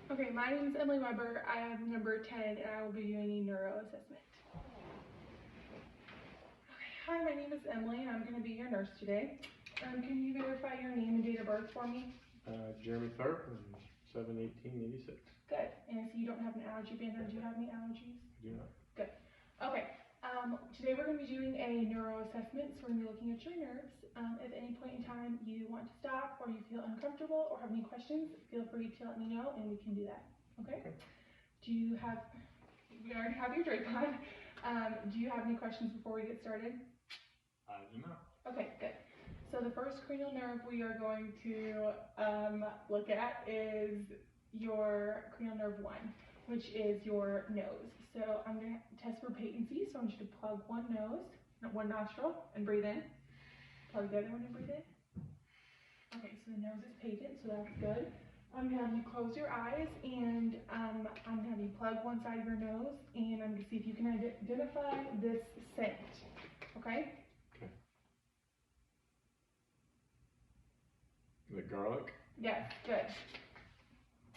Okay, my name is Emily Weber. I have number 10 and I will be doing a neuro assessment. Okay, hi, my name is Emily and I'm going to be your nurse today. Can you verify your name and date of birth for me? Jeremy Tharp, 7/18/86. Good. And I see you don't have an allergy banner. Do you have any allergies? I do not. Good. Okay. Today we're going to be doing a neuro assessment, so we're going to be looking at your nerves. If at any point in time you want to stop or you feel uncomfortable or have any questions, feel free to let me know and we can do that. Okay? Do you have, we already have your drape on. Do you have any questions before we get started? I do not. Okay, good. So the first cranial nerve we are going to look at is your cranial nerve 1, which is your nose. So I'm going to test for patency, so I want you to plug one nostril, and breathe in. Plug the other one and breathe in. Okay, so the nose is patent, so that's good. I'm going to have you close your eyes, and I'm going to have you plug one side of your nose, and I'm going to see if you can identify this scent. Okay? Okay. Is it garlic? Yes, good.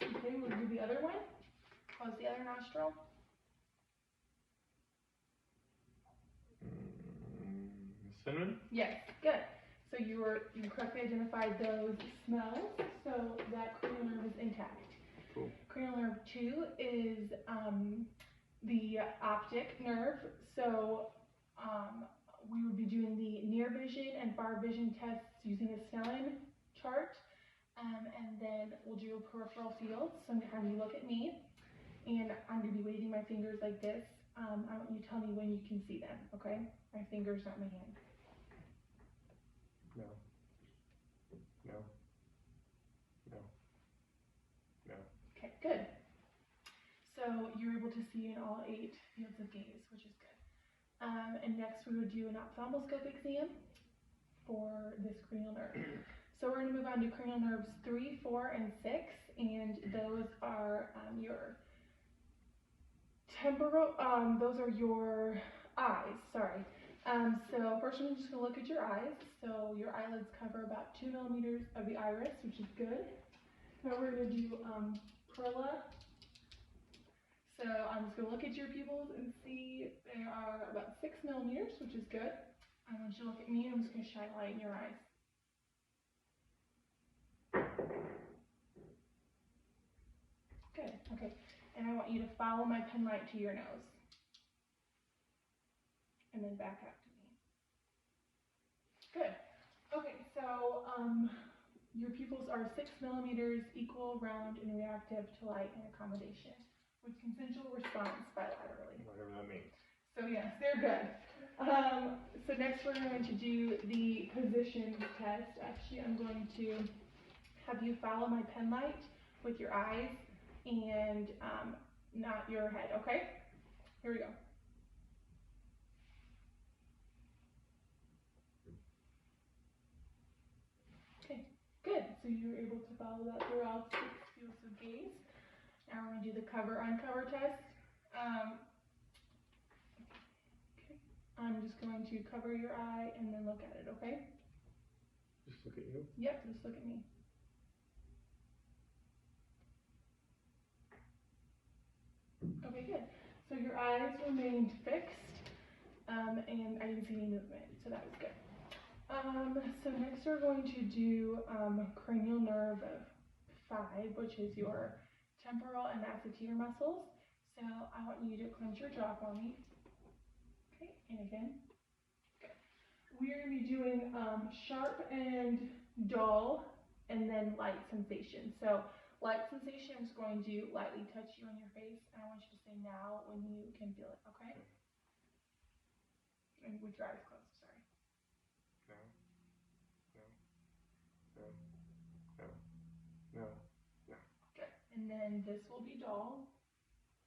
Okay, we'll do the other one. Close the other nostril. Cinnamon? Yes, good. So you correctly identified those smells, so that cranial nerve is intact. Cool. Cranial nerve 2 is the optic nerve. So we would be doing the near vision and far vision tests using a Snellen chart. And then we'll do a peripheral field. So I'm going to have you look at me, and I'm going to be waving my fingers like this. I want you to tell me when you can see them, okay? My fingers, not my hand. No. No. No. No. Okay, good. So you're able to see in all 8 fields of gaze, which is good. And next we would do an ophthalmoscope exam for this cranial nerve. So we're going to move on to cranial nerves 3, 4, and 6, and those are your temporal, those are your eyes, sorry. So first I'm just going to look at your eyes. So your eyelids cover about 2 millimeters of the iris, which is good. Now we're going to do perilla. So I'm just going to look at your pupils and see they are about 6 millimeters, which is good. I want you to look at me and I'm just going to shine light in your eyes. Good, okay. And I want you to follow my pen light to your nose. And then back out to me. Good. Okay, so your pupils are 6 millimeters, equal, round, and reactive to light and accommodation, with consensual response bilaterally. Whatever that means. So yes, they're good. So next we're going to do the position test. Actually, I'm going to have you follow my pen light with your eyes and not your head, okay? Here we go. Okay, good. So you were able to follow that through all 6 fields of gaze. Now we're going to do the cover-uncover test. Okay. I'm just going to cover your eye and then look at it, okay? Just look at you? Yep, just look at me. Okay, good. So your eyes remained fixed, and I didn't see any movement, so that was good. So next we're going to do cranial nerve 5, which is your temporal and masseter muscles. So I want you to clench your jaw for me. Okay, and again. Good. We are going to be doing sharp and dull, and then light sensation. So light sensation, I'm just going to lightly touch you on your face, and I want you to say now when you can feel it, okay? And with your eyes closed, sorry. No. No. No. No. No. No. Good. And then this will be dull.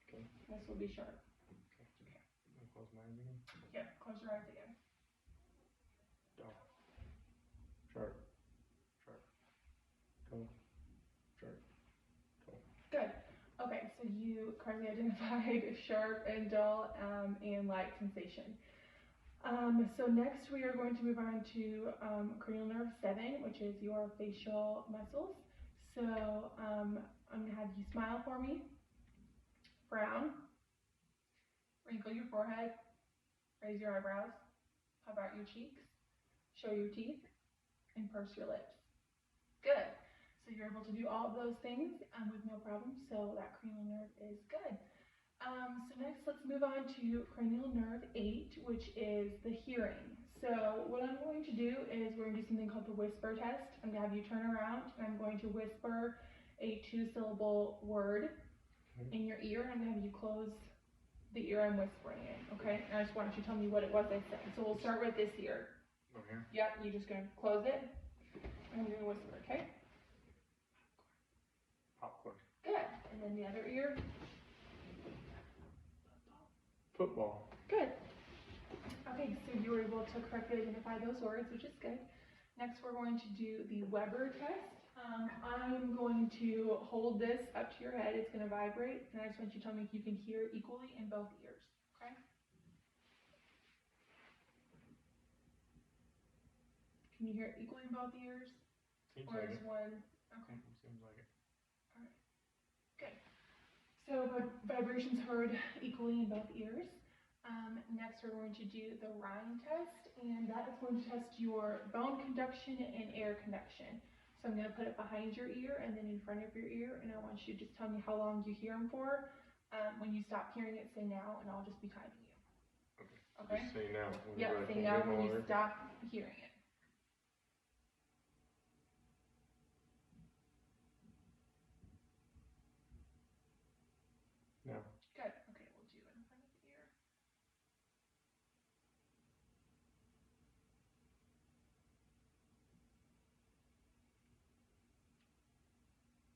Okay. This will be sharp. Okay. I'll close my eyes again. Yep, close your eyes again. Dull. Sharp. Sharp. Dull. Sharp. Dull. Good. Okay, so you correctly identified sharp and dull and light sensation. So next we are going to move on to cranial nerve 7, which is your facial muscles. So I'm gonna have you smile for me, frown, wrinkle your forehead, raise your eyebrows, puff out your cheeks, show your teeth, and purse your lips. Good. So you're able to do all of those things with no problem. So that cranial nerve is good. So next, let's move on to cranial nerve 8, which is the hearing. So what I'm going to do is we're going to do something called the whisper test. I'm going to have you turn around and I'm going to whisper a 2-syllable word in your ear. I'm going to have you close the ear I'm whispering in, okay? And I just want you to tell me what it was I said. So we'll start with this ear. Okay. Yep, you're just going to close it. I'm going to whisper, okay? Popcorn. Good. And then the other ear. Football. Good. Okay, so you were able to correctly identify those words, which is good. Next, we're going to do the Weber test. I'm going to hold this up to your head. It's going to vibrate, and I just want you to tell me if you can hear it equally in both ears, okay? Can you hear it equally in both ears? Seems Or like is it. one? Okay. Seems like it. Good. So vibrations heard equally in both ears. Next, we're going to do the Rhine test, and that is going to test your bone conduction and air conduction. So I'm going to put it behind your ear and then in front of your ear, and I want you to just tell me how long you hear them for. When you stop hearing it, say now, and I'll just be timing you. Okay? Just say now. Yep, whenever I say can't now hear no when you longer. stop hearing it. No. Good. Okay, we'll do it in front of the ear.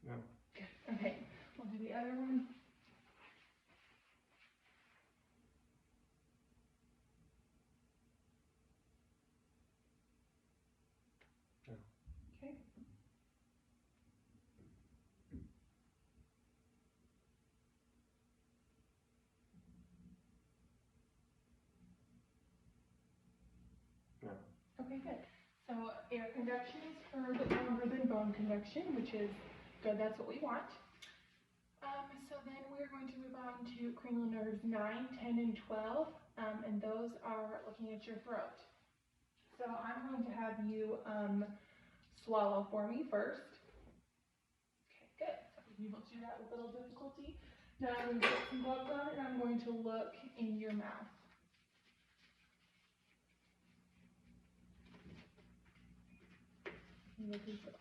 No. Good. Okay, we'll do the other one. No. Okay. No. Okay, good. So air conduction is heard longer than bone conduction, which is good. That's what we want. So then we're going to move on to cranial nerves 9, 10, and 12, and those are looking at your throat. So I'm going to have you swallow for me first. Okay, good. So you're able to do that with a little difficulty. Now I'm going to put some gloves on and I'm going to look in your mouth. Look in your mouth.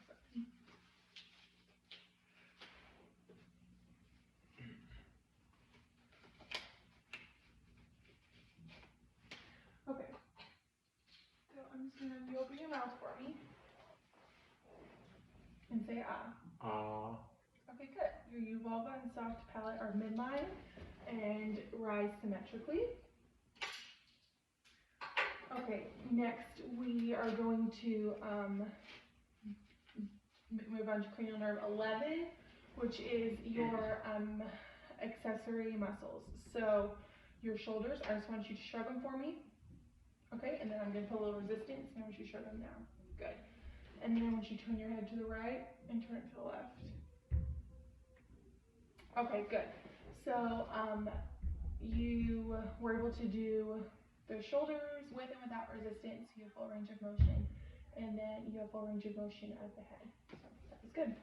Okay. So I'm just going to have you open your mouth for me. And say ah. Okay, good. Your vulva and soft palate are midline and rise symmetrically. Okay, next we are going to move on to cranial nerve 11, which is your accessory muscles. So your shoulders, I just want you to shrug them for me. Okay, and then I'm going to put a little resistance, and I want you to shrug them down. Good. And then I want you to turn your head to the right and turn it to the left. Okay, good. So you were able to do the shoulders with and without resistance. You have full range of motion, and then you have full range of motion of the head. So that was good.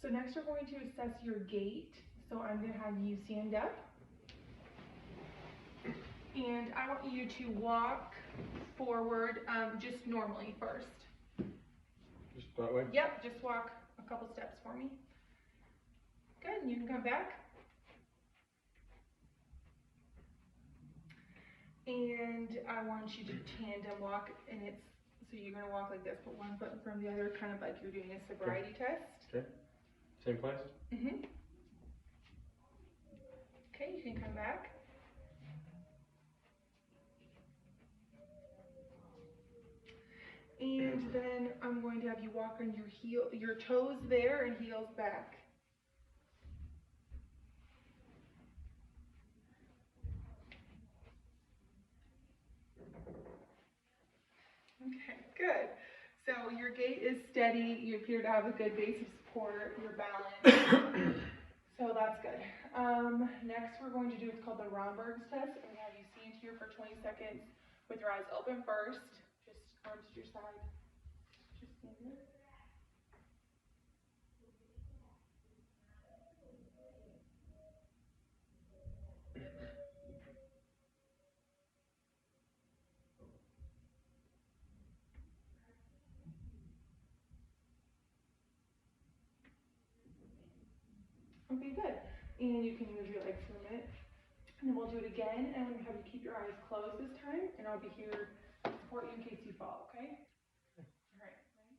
So next we're going to assess your gait. So I'm going to have you stand up, and I want you to walk forward just normally first. Just that way? Yep, just walk a couple steps for me. Good, and you can come back. And I want you to tandem walk, and it's, so you're gonna walk like this, put one foot in front of the other, kind of like you're doing a sobriety test. Okay. Same place? Mm-hmm. Okay, you can come back. And then I'm going to have you walk on your toes there and heels back. Okay, good. So your gait is steady. You appear to have a good base of for your balance. So that's good. Next we're going to do, it's called the Romberg's test. I'm gonna have you stand here for 20 seconds with your eyes open first. Just arms to your side. Just stand there. Okay, good. And you can move your legs for a minute. And then we'll do it again, and I'm gonna have you keep your eyes closed this time, and I'll be here to support you in case you fall, okay? All right, ready?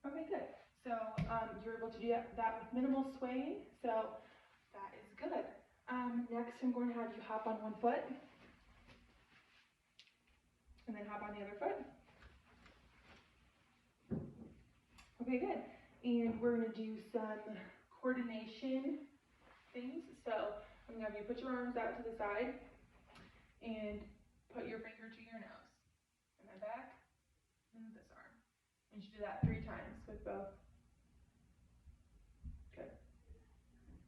Okay, good. So you're able to do that with minimal swaying, so that is good. Next, I'm going to have you hop on one foot, and then hop on the other foot. Okay, good. And we're going to do some coordination things. So I'm going to have you put your arms out to the side and put your finger to your nose, and then back, and this arm. And you should do that 3 times with both. Good.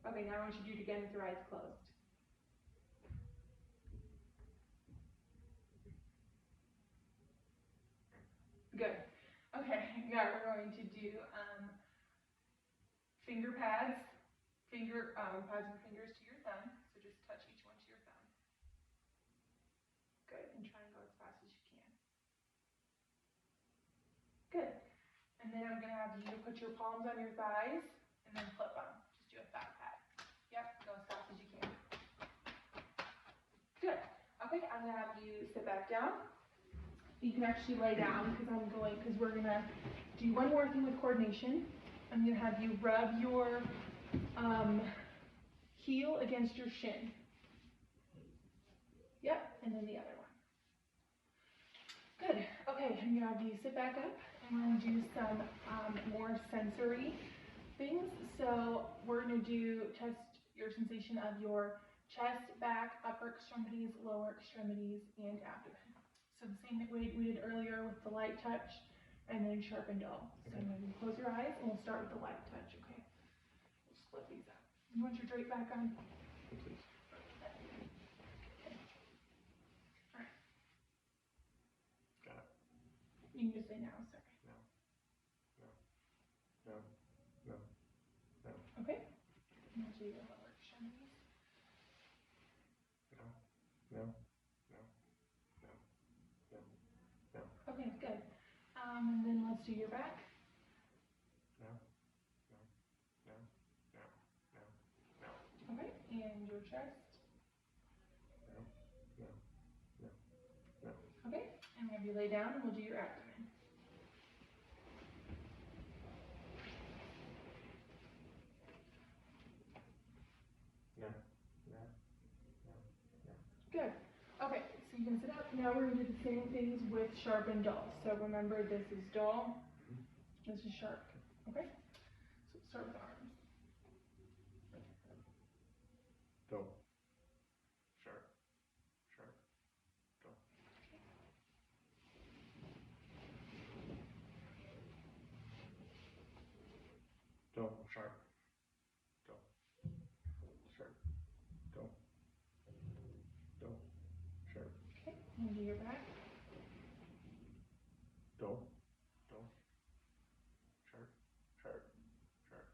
Okay, now I want you to do it again with your eyes closed. Good. Okay, now we're going to do finger pads. Pads your fingers to your thumb. So just touch each one to your thumb. Good, and try and go as fast as you can. Good. And then I'm going to have you put your palms on your thighs and then flip them. Just do a fat pad. Yep, go as fast as you can. Good. Okay, I'm going to have you sit back down. You can actually lay down because we're going to do one more thing with coordination. I'm going to have you rub your heel against your shin. Yep, and then the other one. Good. Okay, I'm going to have you sit back up, and we're going to do some more sensory things. So we're going to test your sensation of your chest, back, upper extremities, lower extremities, and abdomen. So the same way we did earlier with the light touch, and then sharp and dull. So I'm going to close your eyes, and we'll start with the light touch, okay? We'll split these up. You want your drape back on? Please. Got it. You can just say no, sorry. No. No. No. No. No. Okay? And we'll do your lower extremities. No. No. No. No. No. No. Okay, good. And then let's do your back. No. No. No. No. No. No. Okay, and your chest. No. No. No. No. Okay, and have you lay down, and we'll do your abdomen. No. No. No. No. Good. Okay, so you can sit up. Now we're going to do the same things with sharp and dull. So remember, this is dull, this is sharp. Okay? So start with arms. Dull. Sharp. Sharp. Dull. Dull. Sharp. Dull. Sharp. Dull. Dull. Sharp. Okay, and do your back. Dull. Dull. Sharp. Sharp. Sharp.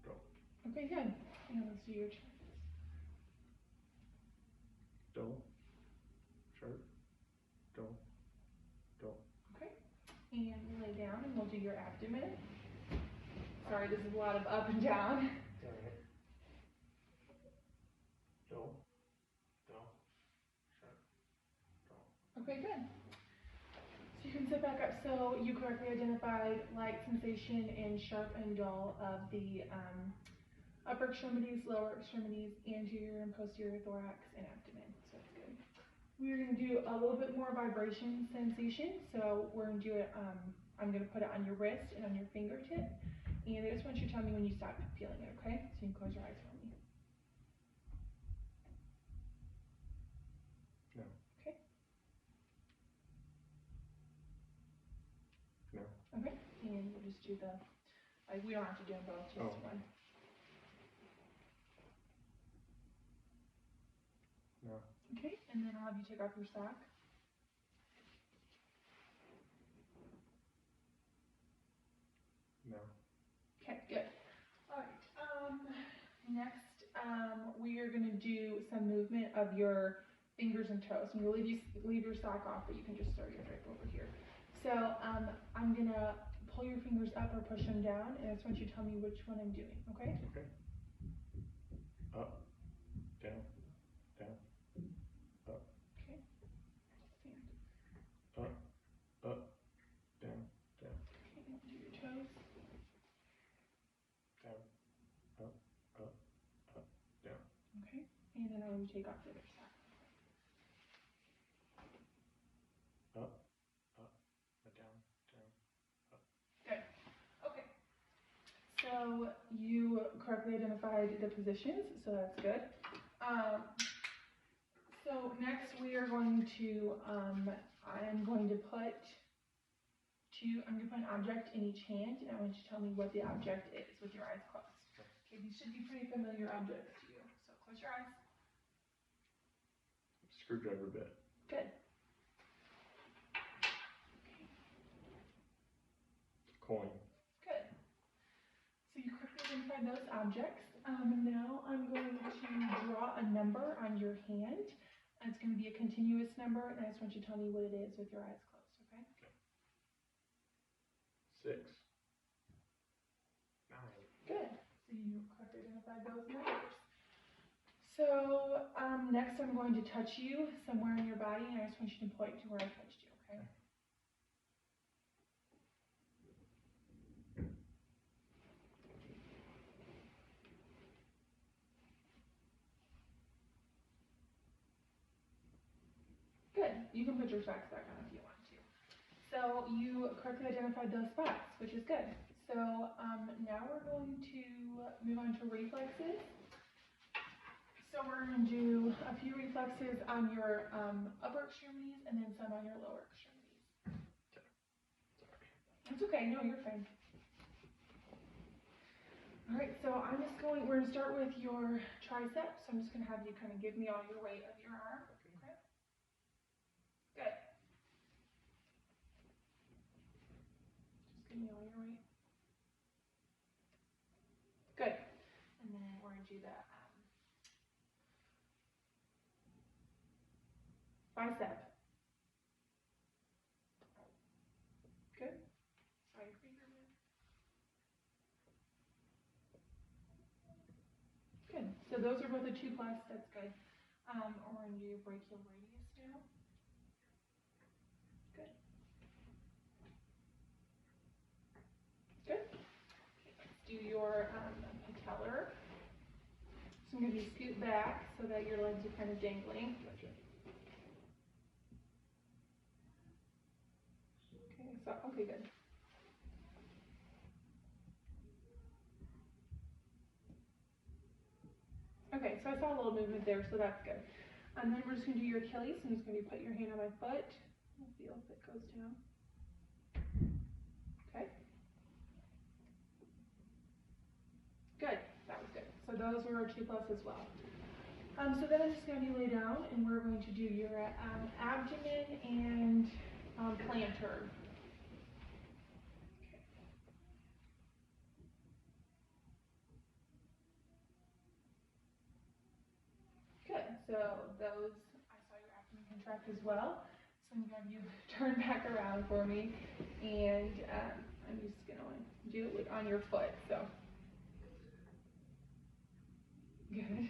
Dull. Okay, good. And let's do your chest. Dull. Sharp. Dull. Dull. Okay, and you lay down, and we'll do your abdomen. Sorry, this is a lot of up and down. Alright. Dull. Dull. Sharp. Dull. Okay, good. So you can sit back up. So you correctly identified light sensation in sharp and dull of the upper extremities, lower extremities, anterior and posterior thorax, and abdomen. So that's good. we're gonna do a little bit more vibration sensation. So we're gonna do it, I'm gonna put it on your wrist and on your fingertip. And I just want you to tell me when you stop feeling it, okay? So you can close your eyes for me. No. Okay. No. Okay. And we'll just do the, we don't have to do them both, just one. No. Okay, and then I'll have you take off your sock. No. Okay, good. All right. Next, we are gonna do some movement of your fingers and toes. I'm gonna leave your sock off, but you can just throw your drape over here. So, I'm gonna pull your fingers up or push them down, and I just want you to tell me which one I'm doing, okay? Okay. Up, down, down, up. Okay. Stand. Up, up, down, down. Okay, now do your toes. Down, up, up, up, down. Okay, and then I want you to take off the other side. Up, up, down, down, up. Good. Okay. So you correctly identified the positions, so that's good. So next we are going to, I'm going to put an object in each hand, and I want you to tell me what the object is with your eyes closed. Okay, these should be pretty familiar objects to you, so close your eyes. Screwdriver bit. Good. Coin. Good. So you correctly identified those objects. Now I'm going to draw a number on your hand. It's going to be a continuous number, and I just want you to tell me what it is with your eyes closed, okay? 6. 9. Good. So you correctly identified those numbers. So next I'm going to touch you somewhere in your body, and I just want you to point to where I touched you, okay? Good. You can put your socks back on if you want to. So you correctly identified those spots, which is good. So now we're going to move on to reflexes. So we're going to do a few reflexes on your upper extremities and then some on your lower extremities. Sorry. That's okay. No, you're fine. All right. So we're going to start with your triceps. So I'm just going to have you kind of give me all your weight of your arm. Okay. Good. Just give me all your weight. Good. And then we're going to do the bicep. Good. Sorry, your finger moved. Good. So those are both a 2+. That's good. We're going to do brachial radius now. Good. Good. Okay, let's do your patellar. So I'm going to scoot back so that your legs are kind of dangling. Gotcha. Okay, good. Okay, so I saw a little movement there, so that's good. And then we're just going to do your Achilles. I'm just going to put your hand on my foot. We'll feel if it goes down. Okay. Good. That was good. So those were our 2+ as well. So then I'm just going to have you lay down, and we're going to do your abdomen and plantar. Good. So those, I saw your abdomen contract as well. So I'm going to have you turn back around for me, and I'm just going to do it on your foot. So good. And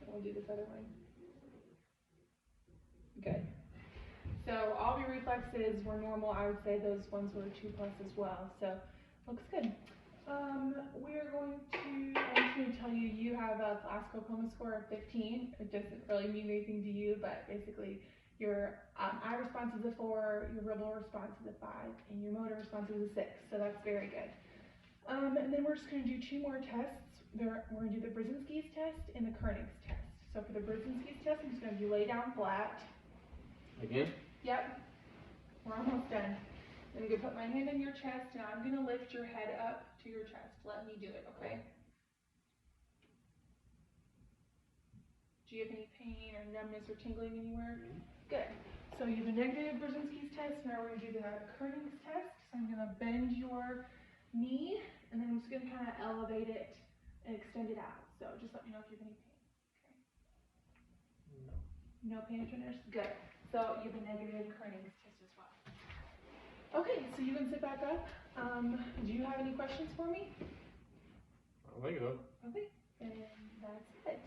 we'll do this other one. Good. So all of your reflexes were normal. I would say those ones were 2+ as well. So looks good. I'm just going to tell you have a Glasgow Coma score of 15. It doesn't really mean anything to you, but basically Your eye response is a 4, your verbal response is a 5, and your motor response is a 6. So that's very good. And then we're just going to do 2 more tests. We're going to do the Brzezinski's test and the Kernig's test. So for the Brzezinski's test, I'm just going to do lay down flat. Again? Yep. We're almost done. I'm going to put my hand on your chest, and I'm going to lift your head up to your chest. Let me do it, okay? Do you have any pain or numbness or tingling anywhere? Good. So you have a negative Brzezinski's test. Now we're going to do the Kernig's test. So I'm going to bend your knee, and then I'm just going to kind of elevate it and extend it out. So just let me know if you have any pain. Okay. No pain or tenderness? Good. So you have a negative Kernig's test as well. Okay, so you can sit back up. Do you have any questions for me? I think so. Okay, and that's it.